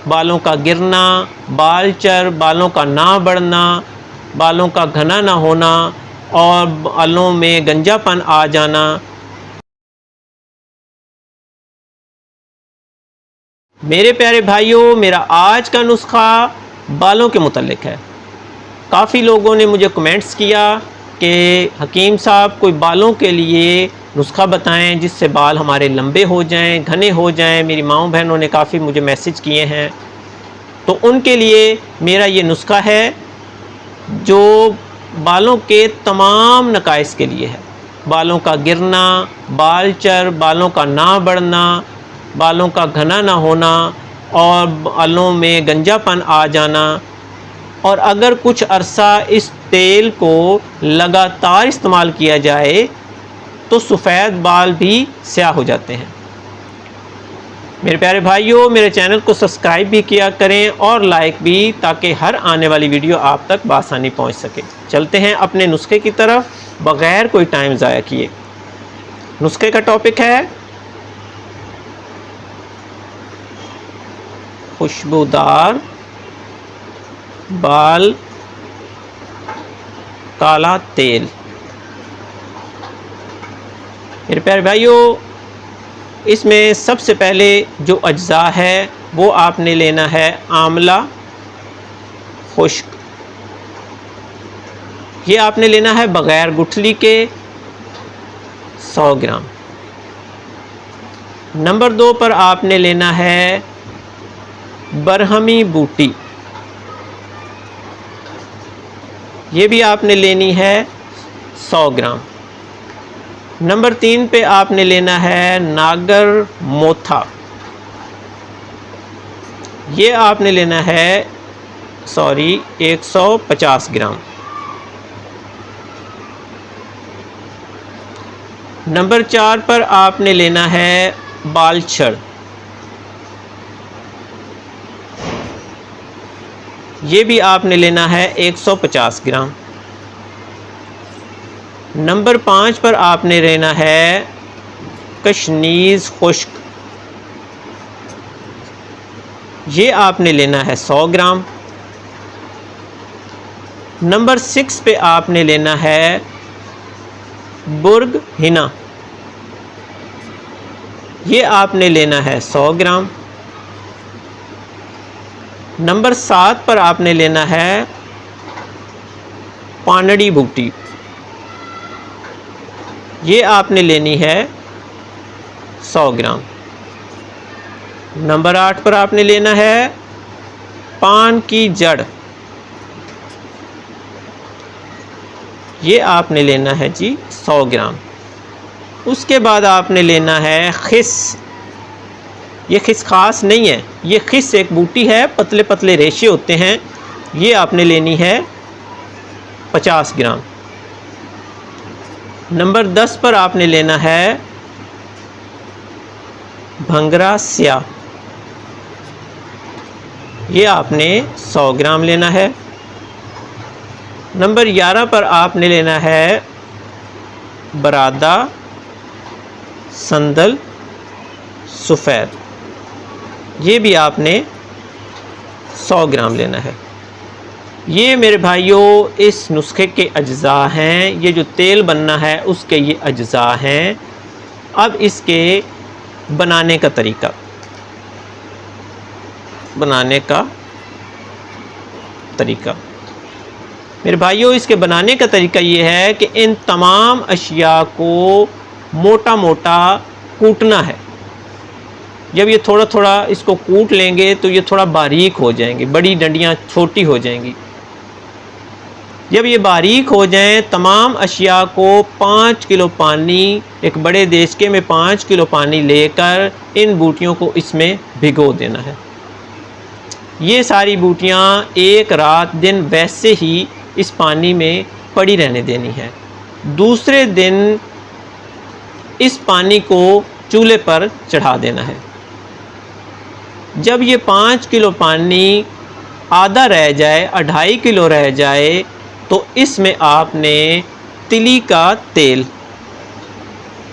बालों का गिरना, बालचर, बालों का ना बढ़ना, बालों का घना ना होना और बालों में गंजापन आ जाना। मेरे प्यारे भाइयों, मेरा आज का नुस्खा बालों के मुतल्लिक है। काफ़ी लोगों ने मुझे कमेंट्स किया कि हकीम साहब कोई बालों के लिए नुस्खा बताएं जिससे बाल हमारे लंबे हो जाएं, घने हो जाएं। मेरी माँओं बहनों ने काफ़ी मुझे मैसेज किए हैं, तो उनके लिए मेरा ये नुस्खा है जो बालों के तमाम नकाइस के लिए है। बालों का गिरना, बालचर, बालों का ना बढ़ना, बालों का घना ना होना और बालों में गंजापन आ जाना। और अगर कुछ अरसा इस तेल को लगातार इस्तेमाल किया जाए तो सफ़ेद बाल भी स्याह हो जाते हैं। मेरे प्यारे भाइयों, मेरे चैनल को सब्सक्राइब भी किया करें और लाइक भी, ताकि हर आने वाली वीडियो आप तक बआसानी पहुंच सके। चलते हैं अपने नुस्खे की तरफ बग़ैर कोई टाइम ज़ाया किए। नुस्खे का टॉपिक है खुशबूदार बाल काला तेल। मेरे प्यारे भाइयों, इसमें सबसे पहले जो अज्जा है वो आपने लेना है आंवला खुश्क। ये आपने लेना है बग़ैर गुठली के 100 ग्राम। नंबर 2 पर आपने लेना है बरहमी बूटी। ये भी आपने लेनी है 100 ग्राम। नंबर 3 पे आपने लेना है नागर मोथा। ये आपने लेना है 150 ग्राम। नंबर 4 पर आपने लेना है बालछड़। ये भी आपने लेना है 150 ग्राम। नंबर 5 पर आपने लेना है कशनीज़ खुश्क। ये आपने लेना है 100 ग्राम। नंबर 6 पे आपने लेना है बुर्ग हिना। ये आपने लेना है 100 ग्राम। नंबर 7 पर आपने लेना है पानड़ी बूटी। ये आपने लेनी है 100 ग्राम। नंबर 8 पर आपने लेना है पान की जड़। ये आपने लेना है जी 100 ग्राम। उसके बाद आपने लेना है खिस। ये खिस खास नहीं है, ये खिस एक बूटी है, पतले पतले रेशे होते हैं। ये आपने लेनी है 50 ग्राम। नंबर 10 पर आपने लेना है भंगरा स्याह। ये आपने 100 ग्राम लेना है। नंबर 11 पर आपने लेना है बरादा संदल सफ़ेद। ये भी आपने 100 ग्राम लेना है। ये मेरे भाइयों इस नुस्खे के अज्जा हैं। ये जो तेल बनना है उसके ये अज्जा हैं। अब इसके बनाने का तरीका, मेरे भाइयों, इसके बनाने का तरीका ये है कि इन तमाम अशिया को मोटा मोटा कूटना है। जब ये थोड़ा थोड़ा इसको कूट लेंगे तो ये थोड़ा बारीक हो जाएंगे, बड़ी डंडियाँ छोटी हो जाएंगी। जब ये बारीक हो जाएं, तमाम अशिया को 5 किलो पानी, एक बड़े देशके में 5 किलो पानी लेकर इन बूटियों को इसमें भिगो देना है। ये सारी बूटियाँ एक रात दिन वैसे ही इस पानी में पड़ी रहने देनी है। दूसरे दिन इस पानी को चूल्हे पर चढ़ा देना है। जब ये 5 किलो पानी आधा रह जाए, 2.5 किलो रह जाए, तो इसमें आपने तिली का तेल,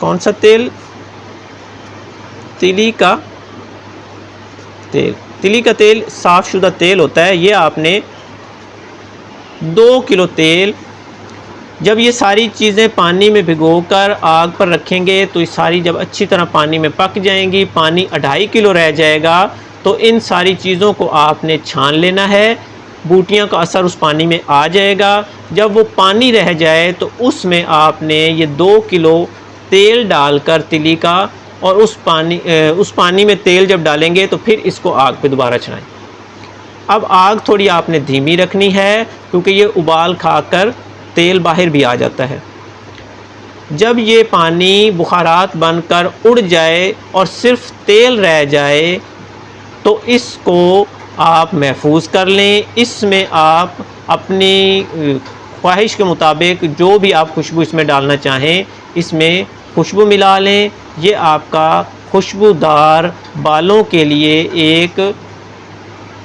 कौन सा तेल? तिली का तेल, तिली का तेल साफ़शुदा तेल होता है। ये आपने 2 किलो तेल, जब ये सारी चीज़ें पानी में भिगोकर आग पर रखेंगे तो ये सारी जब अच्छी तरह पानी में पक जाएंगी, पानी 2.5 किलो रह जाएगा, तो इन सारी चीज़ों को आपने छान लेना है। बूटियाँ का असर उस पानी में आ जाएगा। जब वो पानी रह जाए तो उसमें आपने ये 2 किलो तेल डालकर तिली का, और उस पानी में तेल जब डालेंगे तो फिर इसको आग पे दोबारा चढ़ाएं। अब आग थोड़ी आपने धीमी रखनी है क्योंकि ये उबाल खाकर तेल बाहर भी आ जाता है। जब ये पानी बुखारात बनकर उड़ जाए और सिर्फ तेल रह जाए तो इसको आप महफूज कर लें। इसमें आप अपनी ख्वाहिश के मुताबिक जो भी आप खुशबू इसमें डालना चाहें, इसमें खुशबू मिला लें। ये आपका खुशबूदार बालों के लिए एक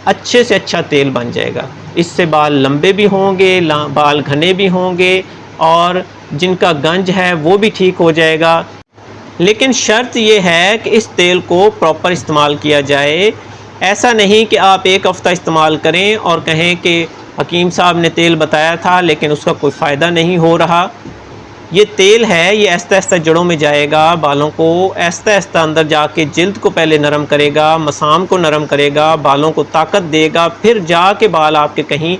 अच्छे से अच्छा तेल बन जाएगा। इससे बाल लंबे भी होंगे, बाल घने भी होंगे, और जिनका गंज है वो भी ठीक हो जाएगा। लेकिन शर्त ये है कि इस तेल को प्रॉपर इस्तेमाल किया जाए। ऐसा नहीं कि आप एक हफ़्ता इस्तेमाल करें और कहें कि हकीम साहब ने तेल बताया था लेकिन उसका कोई फ़ायदा नहीं हो रहा। ये तेल है, ये आहिस्ता आहिस्ता जड़ों में जाएगा, बालों को आहिस्ता आहिस्ता अंदर जाके जिल्द को पहले नरम करेगा, मसाम को नरम करेगा, बालों को ताकत देगा, फिर जाके बाल आपके कहीं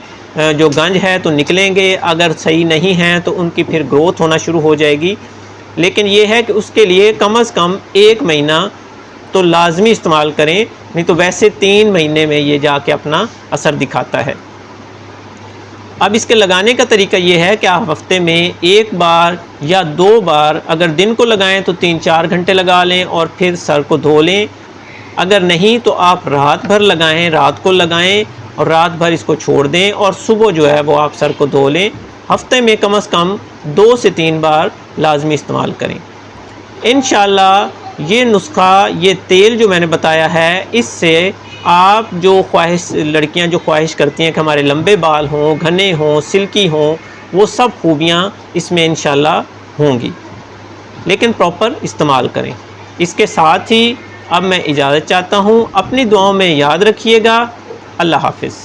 जो गंज है तो निकलेंगे, अगर सही नहीं हैं तो उनकी फिर ग्रोथ होना शुरू हो जाएगी। लेकिन ये है कि उसके लिए कम से कम 1 महीना तो लाजमी इस्तेमाल करें, नहीं तो वैसे 3 महीने में ये जाके अपना असर दिखाता है। अब इसके लगाने का तरीका ये है कि आप हफ्ते में 1 बार या 2 बार, अगर दिन को लगाएं तो 3-4 घंटे लगा लें और फिर सर को धो लें। अगर नहीं तो आप रात भर लगाएं, रात को लगाएं और रात भर इसको छोड़ दें, और सुबह जो है वो आप सर को धो लें। हफ्ते में कम से कम 2 से 3 बार लाजमी इस्तेमाल करें। इंशाअल्लाह ये नुस्खा, ये तेल जो मैंने बताया है, इससे आप जो लड़कियां जो ख्वाहिश करती हैं कि हमारे लंबे बाल हों, घने हों, सिल्की हों, वो सब खूबियाँ इसमें इंशाअल्लाह होंगी। लेकिन प्रॉपर इस्तेमाल करें। इसके साथ ही अब मैं इजाज़त चाहता हूँ। अपनी दुआओं में याद रखिएगा। अल्लाह हाफ़िज़।